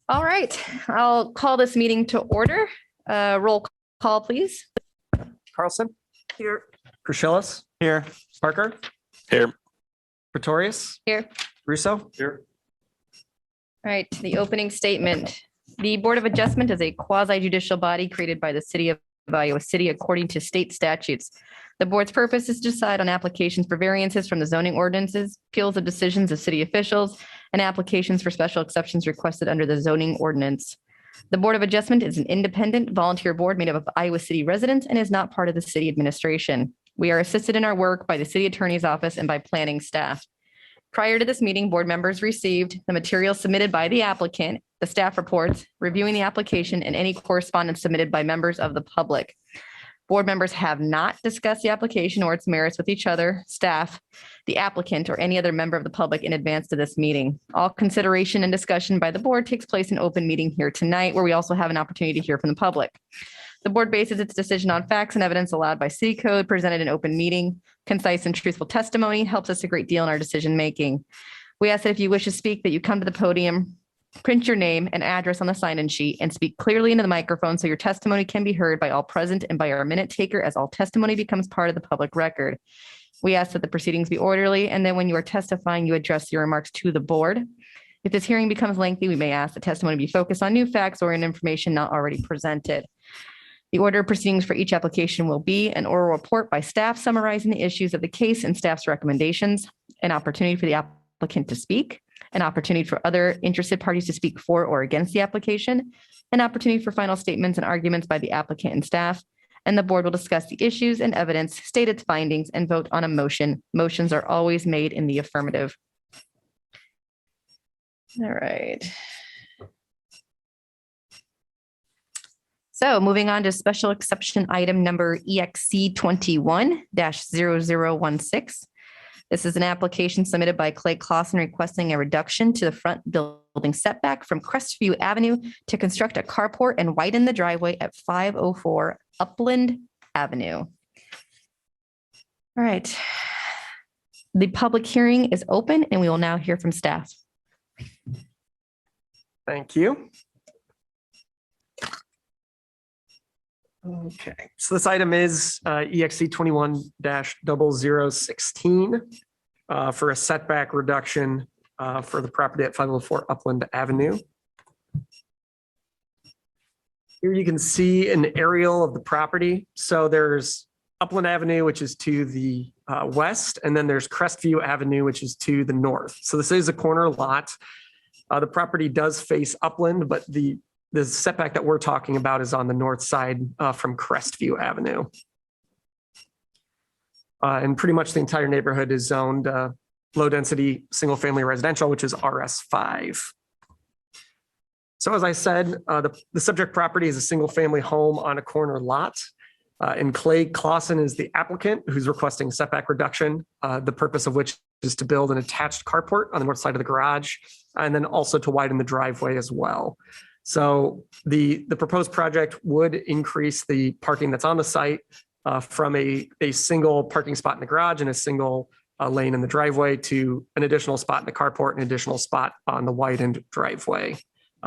All right, I'll call this meeting to order. Roll call, please. Carlson. Here. Crushillas. Here. Parker. Here. Pretorius. Here. Russo. Here. All right, the opening statement. The Board of Adjustment is a quasi-judicial body created by the City of Iowa City according to state statutes. The board's purpose is to decide on applications for variances from the zoning ordinances, appeals of decisions of city officials, and applications for special exceptions requested under the zoning ordinance. The Board of Adjustment is an independent volunteer board made up of Iowa City residents and is not part of the city administration. We are assisted in our work by the city attorney's office and by planning staff. Prior to this meeting, board members received the materials submitted by the applicant, the staff reports, reviewing the application, and any correspondence submitted by members of the public. Board members have not discussed the application or its merits with each other, staff, the applicant, or any other member of the public in advance to this meeting. All consideration and discussion by the board takes place in open meeting here tonight, where we also have an opportunity to hear from the public. The board bases its decision on facts and evidence allowed by city code presented in open meeting. Concise and truthful testimony helps us a great deal in our decision making. We ask that if you wish to speak, that you come to the podium, print your name and address on the sign-in sheet, and speak clearly into the microphone so your testimony can be heard by all present and by our minute taker, as all testimony becomes part of the public record. We ask that the proceedings be orderly, and then when you are testifying, you address your remarks to the board. If this hearing becomes lengthy, we may ask the testimony be focused on new facts or in information not already presented. The order of proceedings for each application will be an oral report by staff summarizing the issues of the case and staff's recommendations, an opportunity for the applicant to speak, an opportunity for other interested parties to speak for or against the application, an opportunity for final statements and arguments by the applicant and staff, and the board will discuss the issues and evidence, state its findings, and vote on a motion. Motions are always made in the affirmative. All right. So moving on to special exception item number EXC 21-0016. This is an application submitted by Clay Clausen requesting a reduction to the front building setback from Crestview Avenue to construct a carport and widen the driveway at 504 Upland Avenue. All right. The public hearing is open and we will now hear from staff. Thank you. Okay, so this item is EXC 21-0016 for a setback reduction for the property at 504 Upland Avenue. Here you can see an aerial of the property. So there's Upland Avenue, which is to the west, and then there's Crestview Avenue, which is to the north. So this is a corner lot. The property does face upland, but the setback that we're talking about is on the north side from Crestview Avenue. And pretty much the entire neighborhood is zoned low density, single family residential, which is RS5. So as I said, the subject property is a single family home on a corner lot. And Clay Clausen is the applicant who's requesting setback reduction, the purpose of which is to build an attached carport on the north side of the garage, and then also to widen the driveway as well. So the proposed project would increase the parking that's on the site from a single parking spot in the garage and a single lane in the driveway to an additional spot in the carport and an additional spot on the widened driveway.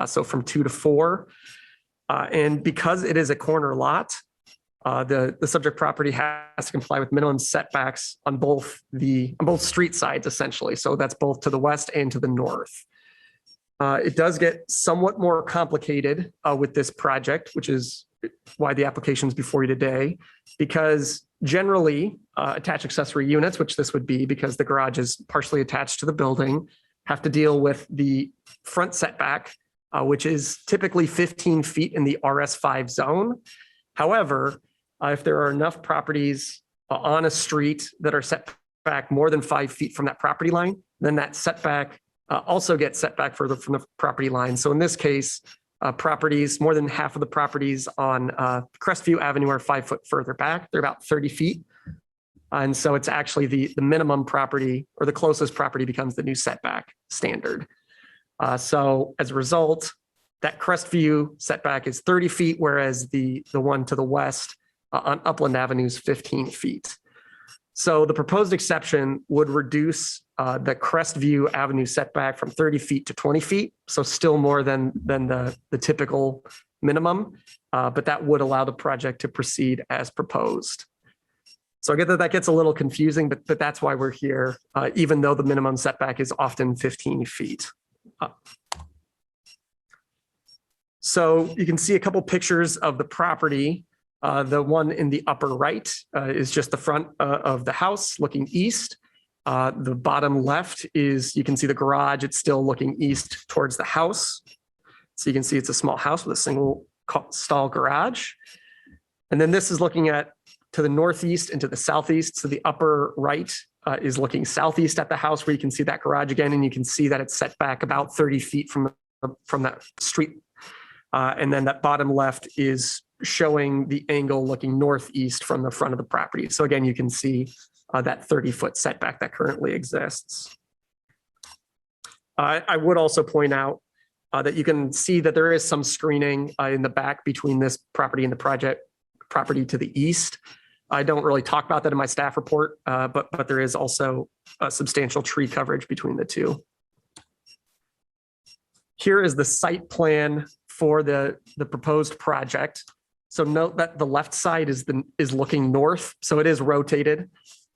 So from 2 to 4. And because it is a corner lot, the subject property has to comply with minimum setbacks on both street sides, essentially. So that's both to the west and to the north. It does get somewhat more complicated with this project, which is why the application is before you today, because generally attached accessory units, which this would be because the garage is partially attached to the building, have to deal with the front setback, which is typically 15 feet in the RS5 zone. However, if there are enough properties on a street that are set back more than 5 feet from that property line, then that setback also get set back further from the property line. So in this case, properties, more than half of the properties on Crestview Avenue are 5 foot further back. They're about 30 feet. And so it's actually the minimum property or the closest property becomes the new setback standard. So as a result, that Crestview setback is 30 feet, whereas the one to the west on Upland Avenue is 15 feet. So the proposed exception would reduce the Crestview Avenue setback from 30 feet to 20 feet. So still more than the typical minimum, but that would allow the project to proceed as proposed. So I get that gets a little confusing, but that's why we're here, even though the minimum setback is often 15 feet. So you can see a couple pictures of the property. The one in the upper right is just the front of the house looking east. The bottom left is, you can see the garage. It's still looking east towards the house. So you can see it's a small house with a single stall garage. And then this is looking at to the northeast and to the southeast. So the upper right is looking southeast at the house, where you can see that garage again, and you can see that it's set back about 30 feet from that street. And then that bottom left is showing the angle looking northeast from the front of the property. So again, you can see that 30-foot setback that currently exists. I would also point out that you can see that there is some screening in the back between this property and the project property to the east. I don't really talk about that in my staff report, but there is also a substantial tree coverage between the two. Here is the site plan for the proposed project. So note that the left side is looking north, so it is rotated,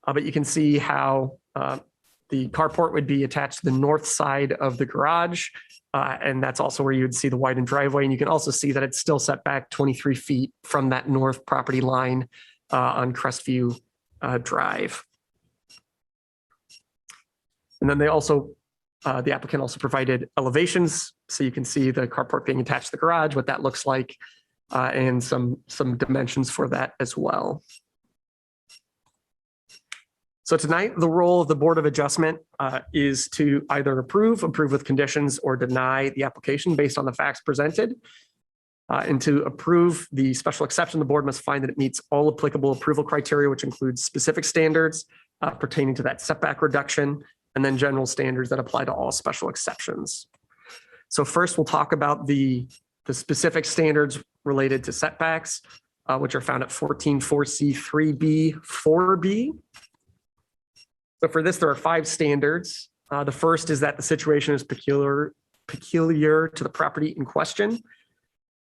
but you can see how the carport would be attached to the north side of the garage, and that's also where you would see the widened driveway. And you can also see that it's still set back 23 feet from that north property line on Crestview Drive. And then they also, the applicant also provided elevations, so you can see the carport being attached to the garage, what that looks like, and some dimensions for that as well. So tonight, the role of the Board of Adjustment is to either approve with conditions, or deny the application based on the facts presented. And to approve the special exception, the board must find that it meets all applicable approval criteria, which includes specific standards pertaining to that setback reduction, and then general standards that apply to all special exceptions. So first, we'll talk about the specific standards related to setbacks, which are found at 14.4C3B 4B. So for this, there are 5 standards. The first is that the situation is peculiar to the property in question.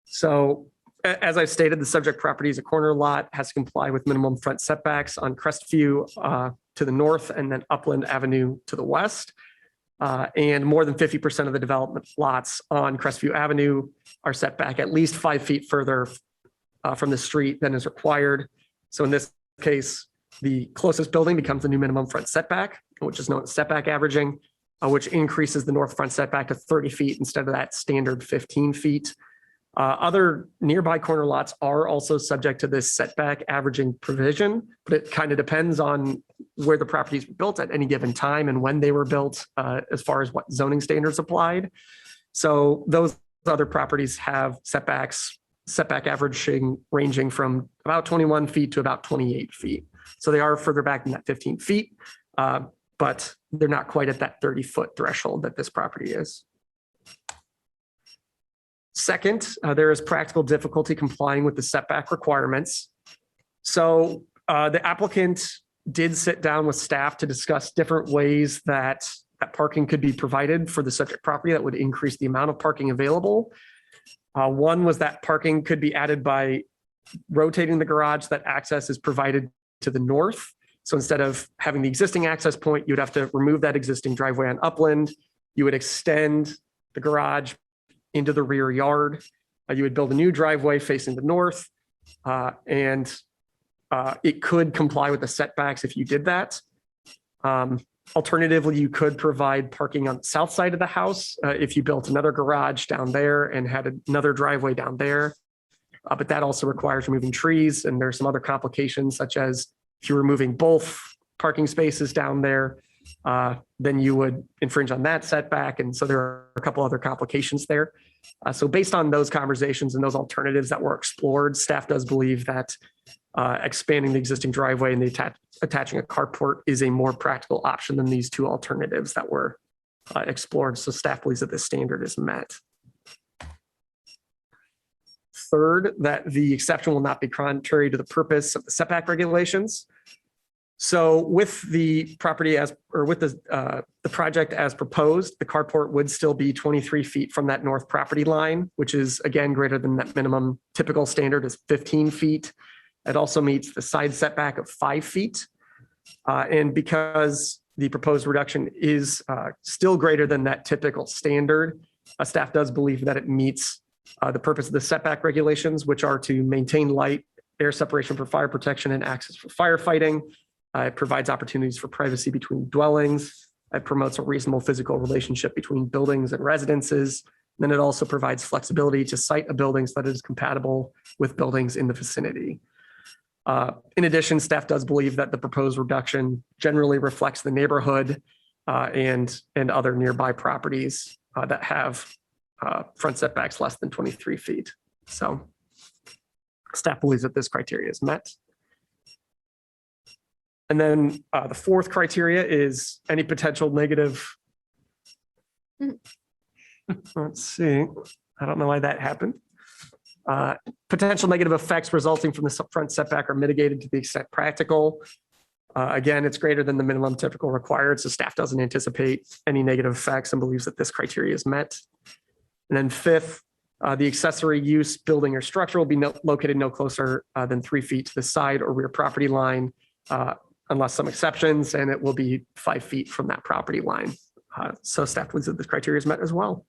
So as I've stated, the subject property is a corner lot, has to comply with minimum front setbacks on Crestview to the north, and then Upland Avenue to the west. And more than 50% of the development lots on Crestview Avenue are set back at least 5 feet further from the street than is required. So in this case, the closest building becomes the new minimum front setback, which is known as setback averaging, which increases the north front setback to 30 feet instead of that standard 15 feet. Other nearby corner lots are also subject to this setback averaging provision, but it kind of depends on where the properties were built at any given time and when they were built, as far as what zoning standards applied. So those other properties have setback averaging ranging from about 21 feet to about 28 feet. So they are further back than that 15 feet, but they're not quite at that 30-foot threshold that this property is. Second, there is practical difficulty complying with the setback requirements. So the applicant did sit down with staff to discuss different ways that parking could be provided for the subject property that would increase the amount of parking available. One was that parking could be added by rotating the garage, that access is provided to the north. So instead of having the existing access point, you'd have to remove that existing driveway on Upland. You would extend the garage into the rear yard. You would build a new driveway facing the north, and it could comply with the setbacks if you did that. Alternatively, you could provide parking on the south side of the house if you built another garage down there and had another driveway down there. But that also requires removing trees, and there's some other complications, such as if you're removing both parking spaces down there, then you would infringe on that setback. And so there are a couple other complications there. So based on those conversations and those alternatives that were explored, staff does believe that expanding the existing driveway and attaching a carport is a more practical option than these two alternatives that were explored. So staff believes that this standard is met. Third, that the exception will not be contrary to the purpose of the setback regulations. So with the property with the project as proposed, the carport would still be 23 feet from that north property line, which is again greater than that minimum typical standard is 15 feet. It also meets the side setback of 5 feet. And because the proposed reduction is still greater than that typical standard, staff does believe that it meets the purpose of the setback regulations, which are to maintain light, air separation for fire protection, and access for firefighting. It provides opportunities for privacy between dwellings. It promotes a reasonable physical relationship between buildings and residences. And then it also provides flexibility to site a building so that it is compatible with buildings in the vicinity. In addition, staff does believe that the proposed reduction generally reflects the neighborhood and other nearby properties that have front setbacks less than 23 feet. So staff believes that this criteria is met. And then the fourth criteria is any potential negative. Let's see. I don't know why that happened. Potential negative effects resulting from the front setback are mitigated to the extent practical. Again, it's greater than the minimum typical required, so staff doesn't anticipate any negative effects and believes that this criteria is met. And then fifth, the accessory use, building, or structure will be located no closer than 3 feet to the side or rear property line, unless some exceptions, and it will be 5 feet from that property line. So staff believes that this criteria is met as well.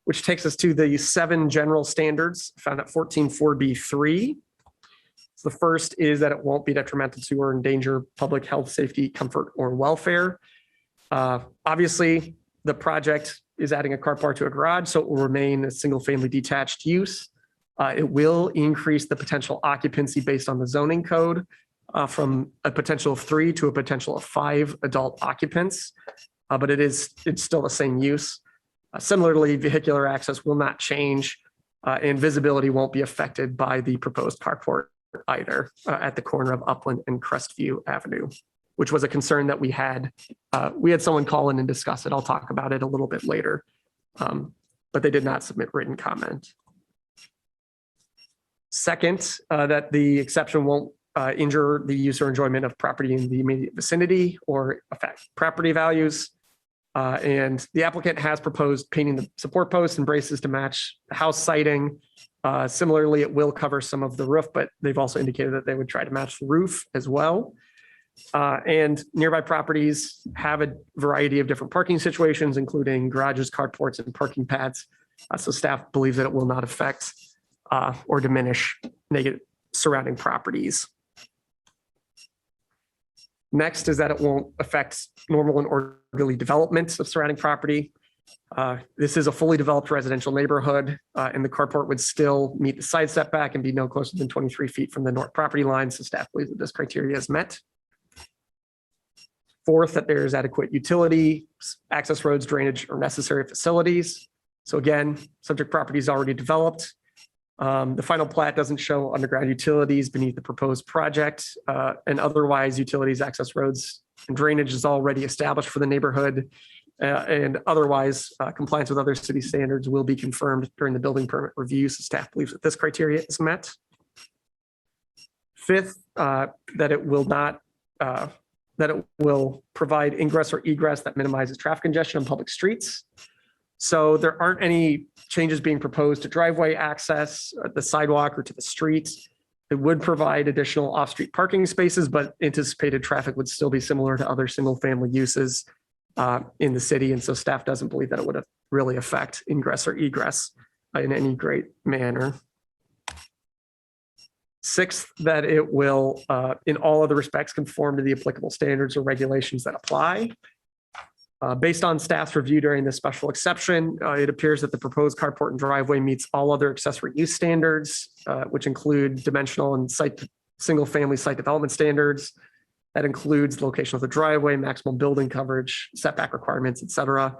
Which takes us to the 7 general standards found at 14.4B3. So the first is that it won't be detrimental to or endanger public health, safety, comfort, or welfare. Obviously, the project is adding a carport to a garage, so it will remain a single-family detached use. It will increase the potential occupancy based on the zoning code from a potential of 3 to a potential of 5 adult occupants, but it's still the same use. Similarly, vehicular access will not change and visibility won't be affected by the proposed carport either at the corner of Upland and Crestview Avenue, which was a concern that we had. We had someone call in and discuss it. I'll talk about it a little bit later, but they did not submit written comment. Second, that the exception won't injure the use or enjoyment of property in the immediate vicinity or affect property values. And the applicant has proposed painting the support posts and braces to match the house siding. Similarly, it will cover some of the roof, but they've also indicated that they would try to match the roof as well. And nearby properties have a variety of different parking situations, including garages, carports, and parking pads. So staff believes that it will not affect or diminish negative surrounding properties. Next is that it won't affect normal and orderly development of surrounding property. This is a fully developed residential neighborhood, and the carport would still meet the side setback and be no closer than 23 feet from the north property line. So staff believes that this criteria is met. Fourth, that there's adequate utility, access roads, drainage, or necessary facilities. So again, subject property is already developed. The final plat doesn't show underground utilities beneath the proposed project, and otherwise utilities, access roads, and drainage is already established for the neighborhood. And otherwise, compliance with other city standards will be confirmed during the building permit review. So staff believes that this criteria is met. Fifth, that it will not, that it will provide ingress or egress that minimizes traffic congestion on public streets. So there aren't any changes being proposed to driveway access, the sidewalk, or to the street. It would provide additional off-street parking spaces, but anticipated traffic would still be similar to other single-family uses in the city. And so staff doesn't believe that it would really affect ingress or egress in any great manner. Sixth, that it will, in all other respects, conform to the applicable standards or regulations that apply. Based on staff's review during this special exception, it appears that the proposed carport and driveway meets all other accessory use standards, which include dimensional and single-family site development standards. That includes the location of the driveway, maximum building coverage, setback requirements, et cetera.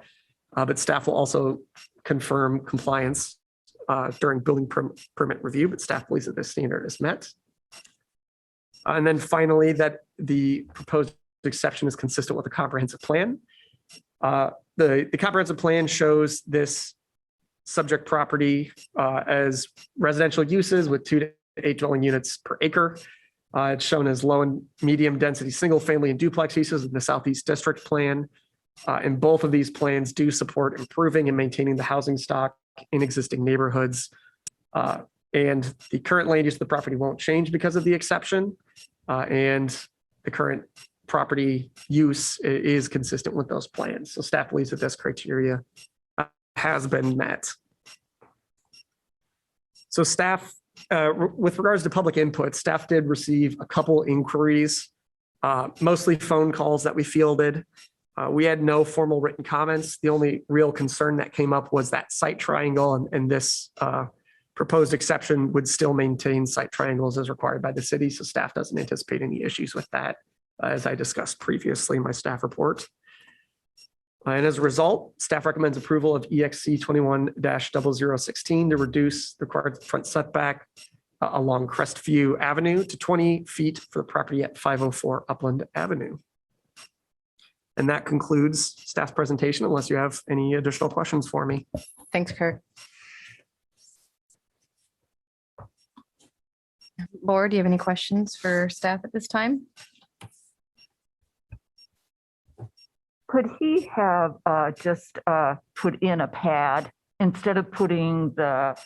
But staff will also confirm compliance during building permit review, but staff believes that this standard is met. And then finally, that the proposed exception is consistent with the comprehensive plan. The comprehensive plan shows this subject property as residential uses with 2 to 8 dwelling units per acre. It's shown as low and medium density, single family and duplex uses in the Southeast District Plan. And both of these plans do support improving and maintaining the housing stock in existing neighborhoods. And the current land use of the property won't change because of the exception. And the current property use is consistent with those plans. So staff believes that this criteria has been met. So staff, with regards to public input, staff did receive a couple inquiries, mostly phone calls that we fielded. We had no formal written comments. The only real concern that came up was that site triangle, and this proposed exception would still maintain site triangles as required by the city. So staff doesn't anticipate any issues with that, as I discussed previously in my staff report. And as a result, staff recommends approval of EXC 21-0016 to reduce the required front setback along Crestview Avenue to 20 feet for the property at 504 Upland Avenue. And that concludes staff's presentation, unless you have any additional questions for me. Thanks, Kirk. Board, do you have any questions for staff at this time? Could he have just put in a pad instead of putting the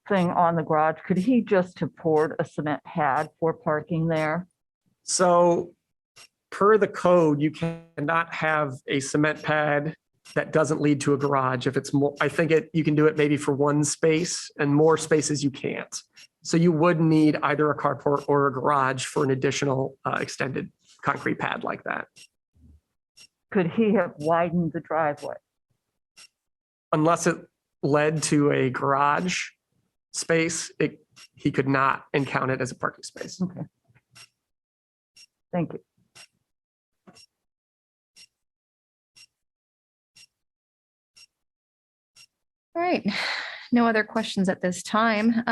thing on the garage? Could he just have poured a cement pad for parking there? So per the code, you cannot have a cement pad that doesn't lead to a garage. If it's more, I think you can do it maybe for one space, and more spaces you can't. So you would need either a carport or a garage for an additional extended concrete pad like that. Could he have widened the driveway? Unless it led to a garage space, he could not and count it as a parking space. Okay. Thank you. All right, no other questions at this time.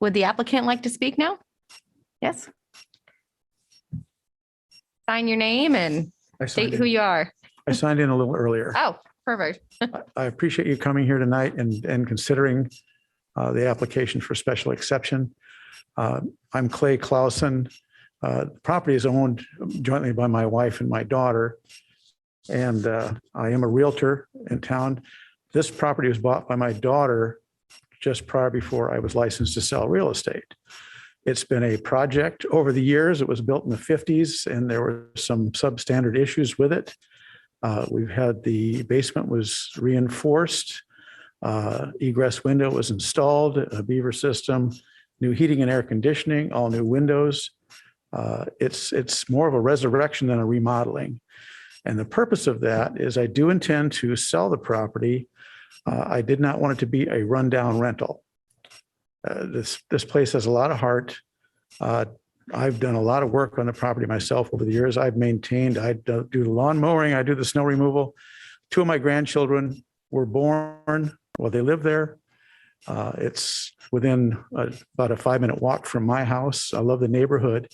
Would the applicant like to speak now? Yes. Sign your name and state who you are. I signed in a little earlier. Oh, perfect. I appreciate you coming here tonight and considering the application for special exception. I'm Clay Clausen. The property is owned jointly by my wife and my daughter, and I am a realtor in town. This property was bought by my daughter just prior before I was licensed to sell real estate. It's been a project over the years. It was built in the 50s, and there were some substandard issues with it. We've had the basement was reinforced, egress window was installed, a beaver system, new heating and air conditioning, all new windows. It's more of a resurrection than a remodeling. And the purpose of that is I do intend to sell the property. I did not want it to be a rundown rental. This place has a lot of heart. I've done a lot of work on the property myself over the years. I've maintained, I do the lawn mowing, I do the snow removal. 2 of my grandchildren were born, well, they live there. It's within about a 5-minute walk from my house. I love the neighborhood.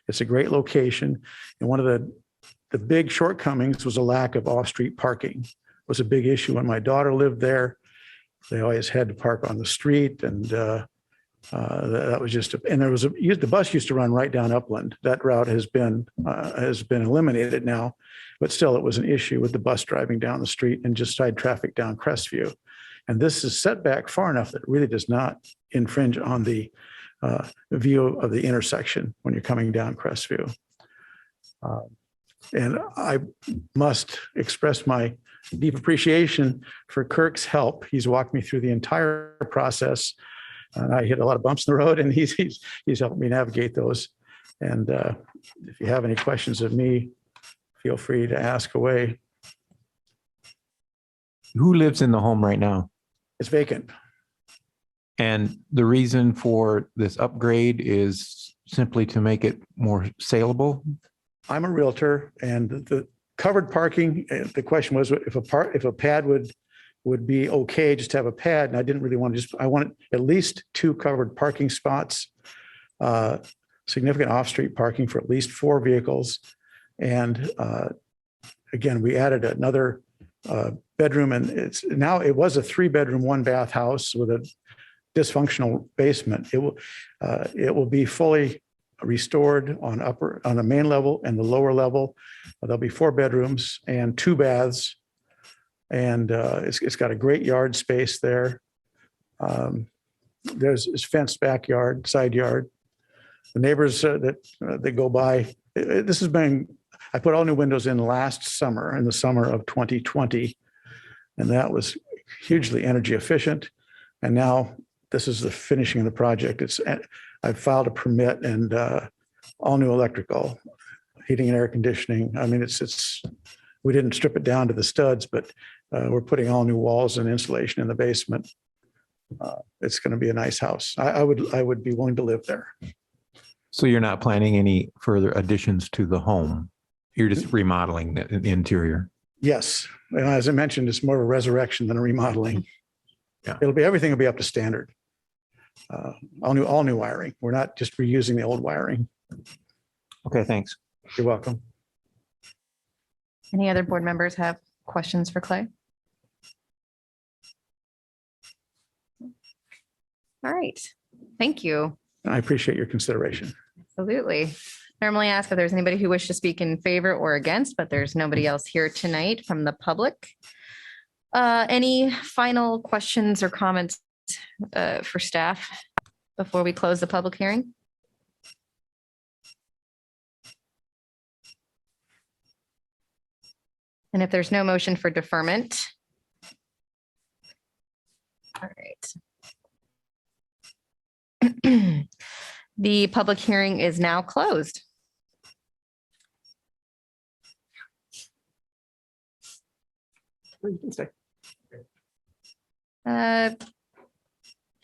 It's a great location. And one of the big shortcomings was a lack of off-street parking. It was a big issue when my daughter lived there. They always had to park on the street, and that was just, and there was the bus used to run right down Upland. That route has been eliminated now, but still it was an issue with the bus driving down the street and just side traffic down Crestview. And this is set back far enough that it really does not infringe on the view of the intersection when you're coming down Crestview. And I must express my deep appreciation for Kirk's help. He's walked me through the entire process. And I hit a lot of bumps in the road, and he's helped me navigate those. And if you have any questions of me, feel free to ask away. Who lives in the home right now? It's vacant. And the reason for this upgrade is simply to make it more saleable? I'm a realtor, and the covered parking, the question was if a pad would be okay just to have a pad, and I didn't really want to I wanted at least 2 covered parking spots, significant off-street parking for at least 4 vehicles. And again, we added another bedroom, and it was a 3-bedroom, 1-bath house with dysfunctional basement. It will be fully restored on the main level and the lower level. There'll be 4 bedrooms and 2 baths. And it's got a great yard space there. There's this fenced backyard, side yard. The neighbors that go by, this has been, I put all new windows in last summer, in the summer of 2020. And that was hugely energy efficient. And now this is the finishing of the project. I've filed a permit and all new electrical, heating and air conditioning. I mean, we didn't strip it down to the studs, but we're putting all new walls and insulation in the basement. It's going to be a nice house. I would be willing to live there. So you're not planning any further additions to the home? You're just remodeling the interior? Yes. And as I mentioned, it's more of a resurrection than a remodeling. Yeah. Everything will be up to standard. All new wiring. We're not just reusing the old wiring. Okay, thanks. You're welcome. Any other board members have questions for Clay? All right, thank you. I appreciate your consideration. Absolutely. Normally ask if there's anybody who wishes to speak in favor or against, but there's nobody else here tonight from the public. Any final questions or comments for staff before we close the public hearing? And if there's no motion for deferment. All right. The public hearing is now closed. You can stay. So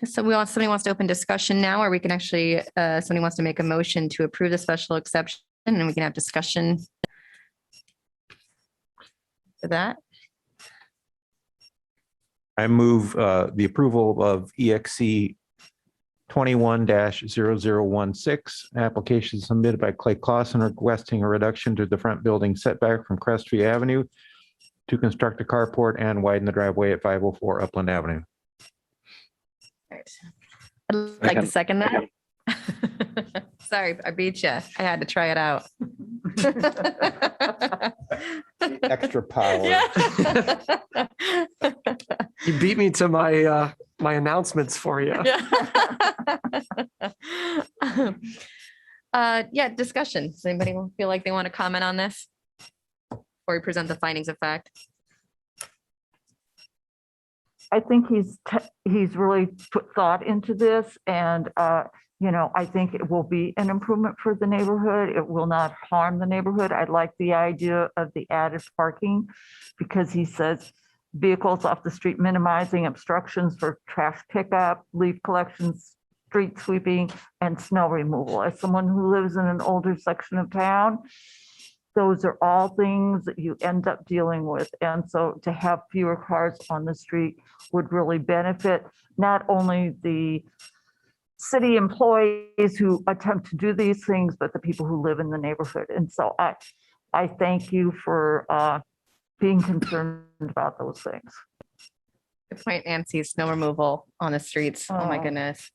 somebody wants to open discussion now, or we can actually, somebody wants to make a motion to approve the special exception and we can have discussion for that. I move the approval of EXC 21-0016, application submitted by Clay Clausen requesting a reduction to the front building setback from Cresttree Avenue to construct a carport and widen the driveway at 504 Upland Avenue. All right. I'd like to second that. Sorry, I beat you. I had to try it out. Extra power. You beat me to my announcements for you. Yeah, discussion. Does anybody feel like they want to comment on this? Or we present the findings of fact? I think he's really put thought into this, and I think it will be an improvement for the neighborhood. It will not harm the neighborhood. I like the idea of the added parking because he says vehicles off the street, minimizing obstructions for trash pickup, leaf collections, street sweeping, and snow removal. As someone who lives in an older section of town, those are all things that you end up dealing with. And so to have fewer cars on the street would really benefit not only the city employees who attempt to do these things, but the people who live in the neighborhood. And so I thank you for being concerned about those things. Good point, Nancy. Snow removal on the streets. Oh my goodness.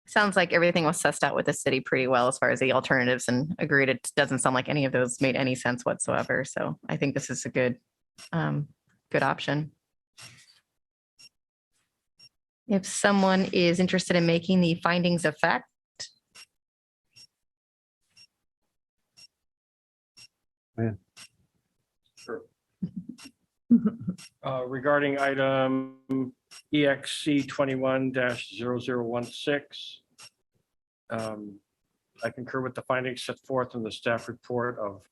Sounds like everything was sussed out with the city pretty well as far as the alternatives, and agreed. It doesn't sound like any of those made any sense whatsoever. So I think this is a good option. If someone is interested in making the findings of fact. Sure. Regarding item EXC 21-0016, I concur with the findings set forth in the staff report of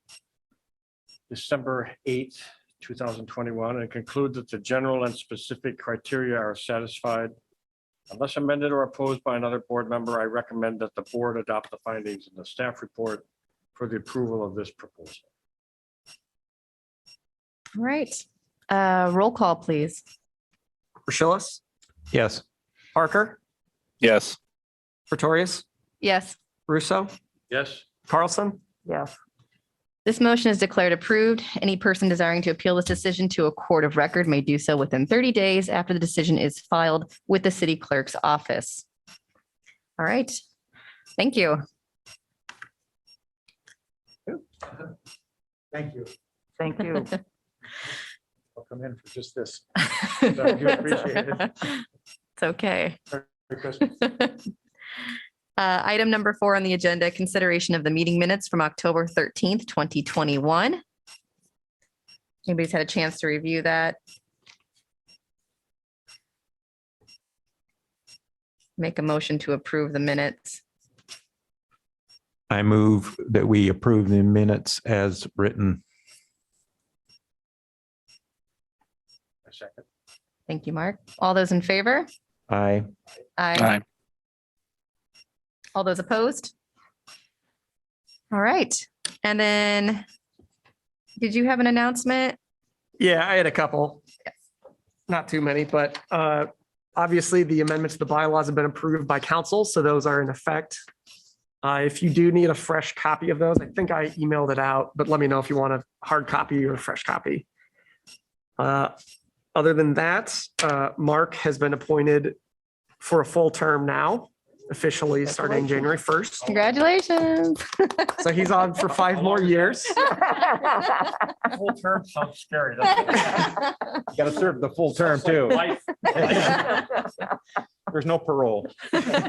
December 8th, 2021, and conclude that the general and specific criteria are satisfied. Unless amended or opposed by another board member, I recommend that the board adopt the findings in the staff report for the approval of this proposal. All right. Roll call, please. Rashilis, Yes. Parker, Yes. Pretorius, Yes. Russo, Yes. Carlson, Yes. This motion is declared approved. Any person desiring to appeal this decision to a court of record may do so within 30 days after the decision is filed with the city clerk's office. All right. Thank you. Thank you. Thank you. I'll come in for just this. I do appreciate it. It's okay. Merry Christmas. Item number 4 on the agenda, consideration of the meeting minutes from October 13th, 2021. Anybody's had a chance to review that? Make a motion to approve the minutes. I move that we approve the minutes as written. A second. Thank you, Mark. All those in favor? Aye. Aye. All those opposed? All right. And then, did you have an announcement? Yeah, I had a couple. Not too many, but obviously the amendments to the bylaws have been approved by council, so those are in effect. If you do need a fresh copy of those, I think I emailed it out, but let me know if you want a hard copy or a fresh copy. Other than that, Mark has been appointed for a full term now, officially starting January 1st. Congratulations. So he's on for 5 more years. Full term sounds scary. doesn't it? Got to serve the full term too. Life. There's no parole. Thank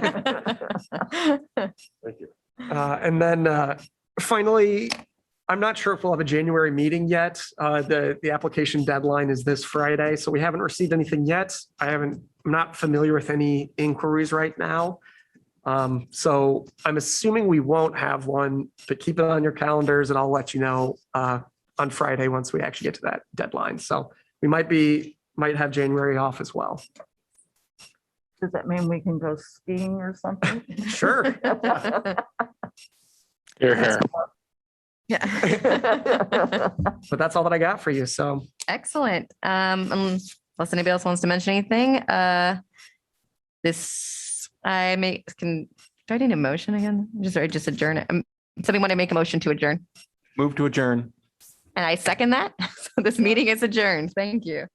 you. And then finally, I'm not sure if we'll have a January meeting yet. The application deadline is this Friday, so we haven't received anything yet. I'm not familiar with any inquiries right now. So I'm assuming we won't have one, but keep it on your calendars and I'll let you know on Friday once we actually get to that deadline. So we might have January off as well. Does that mean we can go skiing or something? Sure. Yeah. But that's all that I got for you. So Excellent. Unless anybody else wants to mention anything, do I need a motion again? Just adjourn it. Somebody want to make a motion to adjourn? Move to adjourn. And I second that. So this meeting is adjourned. Thank you.